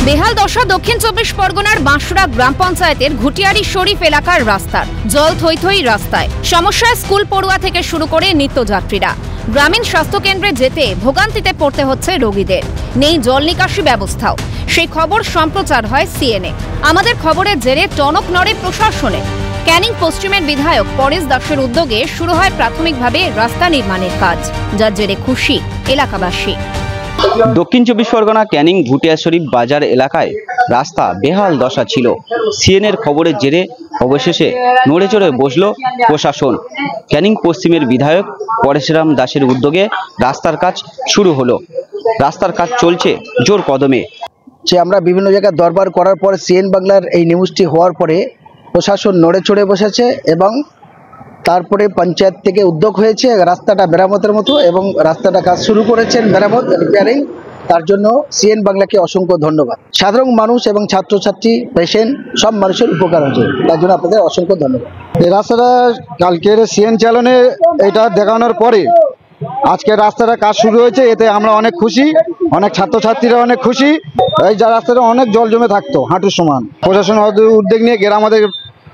বেহাল দশা দক্ষিণ চব্বিশ পরগনার বাঁশড়া গ্রাম পঞ্চায়েতের ঘুটিয়ারি শরীফ এলাকার রাস্তার। জল থই থই রাস্তায়, সমস্যায় স্কুল পড়ুয়া থেকে শুরু করে নিত্যযাত্রীরা। গ্রামীণ স্বাস্থ্যকেন্দ্রে যেতে ভোগান্তিতে পড়তে হচ্ছে রোগীদের, নেই জল নিকাশি ব্যবস্থাও। সেই খবর সম্প্রচার হয় সিএনএ। আমাদের খবরের জেরে টনক নড়ে প্রশাসনে। ক্যানিং পশ্চিমের বিধায়ক পরেশ দাসের উদ্যোগে শুরু হয় প্রাথমিকভাবে রাস্তা নির্মাণের কাজ, যার জেরে খুশি এলাকাবাসী। দক্ষিণ চব্বিশ পরগনা ক্যানিং ভুটিয়া শরীফ বাজার এলাকায় রাস্তা বেহাল দশা ছিল। সিএনএর খবরের জেরে অবশেষে নড়ে চড়ে বসল প্রশাসন। ক্যানিং পশ্চিমের বিধায়ক পরেশরাম দাসের উদ্যোগে রাস্তার কাজ শুরু হলো। রাস্তার কাজ চলছে জোর কদমে। আমরা বিভিন্ন জায়গায় দরবার করার পর সিএন বাংলার এই নিউজটি হওয়ার পরে প্রশাসন নড়ে চড়ে বসেছে এবং তারপরে পঞ্চায়েত থেকে উদ্যোগ হয়েছে রাস্তাটা মেরামতের মতো, এবং রাস্তাটা কাজ শুরু করেছেন মেরামত রিপেয়ারিং। তার জন্য সিএন বাংলাকে অসংখ্য ধন্যবাদ। সাধারণ মানুষ এবং ছাত্রছাত্রী, পেশেন্ট সব মানুষের উপকার হচ্ছে, তার জন্য আপনাদের অসংখ্য ধন্যবাদ। এই রাস্তাটা কালকের সিএন চ্যানেলে এটা দেখানোর পরে আজকে রাস্তাটা কাজ শুরু হয়েছে, এতে আমরা অনেক খুশি, অনেক ছাত্রছাত্রীরা অনেক খুশি। এই যে রাস্তাটা অনেক জল জমে থাকতো হাঁটুর সমান, প্রশাসন উদ্যোগ নিয়ে আমাদের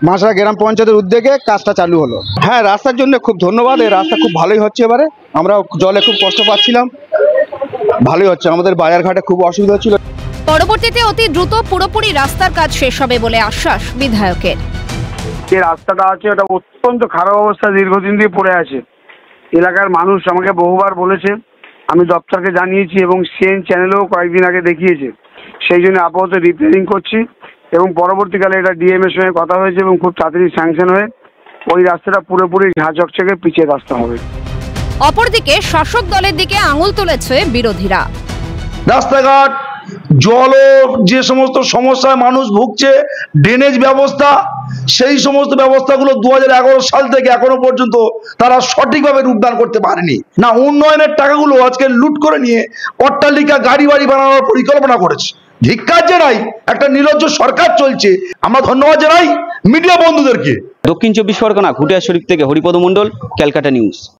বাঁশড়া গ্রাম পঞ্চায়েতের উদ্যোগে কাজটা চালু হলো। হ্যাঁ, রাস্তার জন্য খুব ধন্যবাদ। এই রাস্তা খুব ভালোই হচ্ছে। এবারে আমরা জলে খুব কষ্ট পাচ্ছিলাম, ভালোই হচ্ছে। আমাদের বাজারঘাটে খুব অসুবিধা ছিল। পরবর্তীতে অতি দ্রুত পুরোপুরি রাস্তার কাজ শেষ হবে বলে আশ্বাস বিধায়কের। যে রাস্তাটা আছে ওটা অত্যন্ত খারাপ অবস্থা, দীর্ঘদিন দিয়ে পড়ে আছে। এলাকার মানুষ আমাকে বহুবার বলেছে, আমি দপ্তরকে জানিয়েছি এবং সিএন চ্যানেলেও কয়েকদিন আগে দেখিয়েছে। সেই জন্য আপাতত রিপেয়ারিং করছি এবং পরবর্তীকালে এটা ডিএম এর সঙ্গে কথা হয়েছে এবং খুব তাড়াতাড়ি স্যাংশন হয়ে ওই রাস্তাটা পুরোপুরি ঝাঁচকচকে পিচের রাস্তা হবে। অপরদিকে শাসক দলের দিকে আঙুল তুলেছে বিরোধীরা। রাস্তাঘাট, জল, যে সমস্ত সমস্যায় মানুষ ভুগছে, ড্রেনেজ ব্যবস্থা, সেই সমস্ত ব্যবস্থাগুলো 2011 সাল থেকে এখনো পর্যন্ত তারা সঠিকভাবে রূপদান করতে পারেনি। না, উন্নয়নের টাকাগুলো আজকে লুট করে নিয়ে অট্টালিকা, গাড়ি বাড়ি বানানোর পরিকল্পনা করেছে। ধিক্কার জানাই, একটা নির্লজ্জ সরকার চলছে। আমরা ধন্যবাদ জানাই মিডিয়া বন্ধুদেরকে। দক্ষিণ চব্বিশ পরগনা ঘুটিয়া শরীফ থেকে হরিপদ মণ্ডল, ক্যালকাটা নিউজ।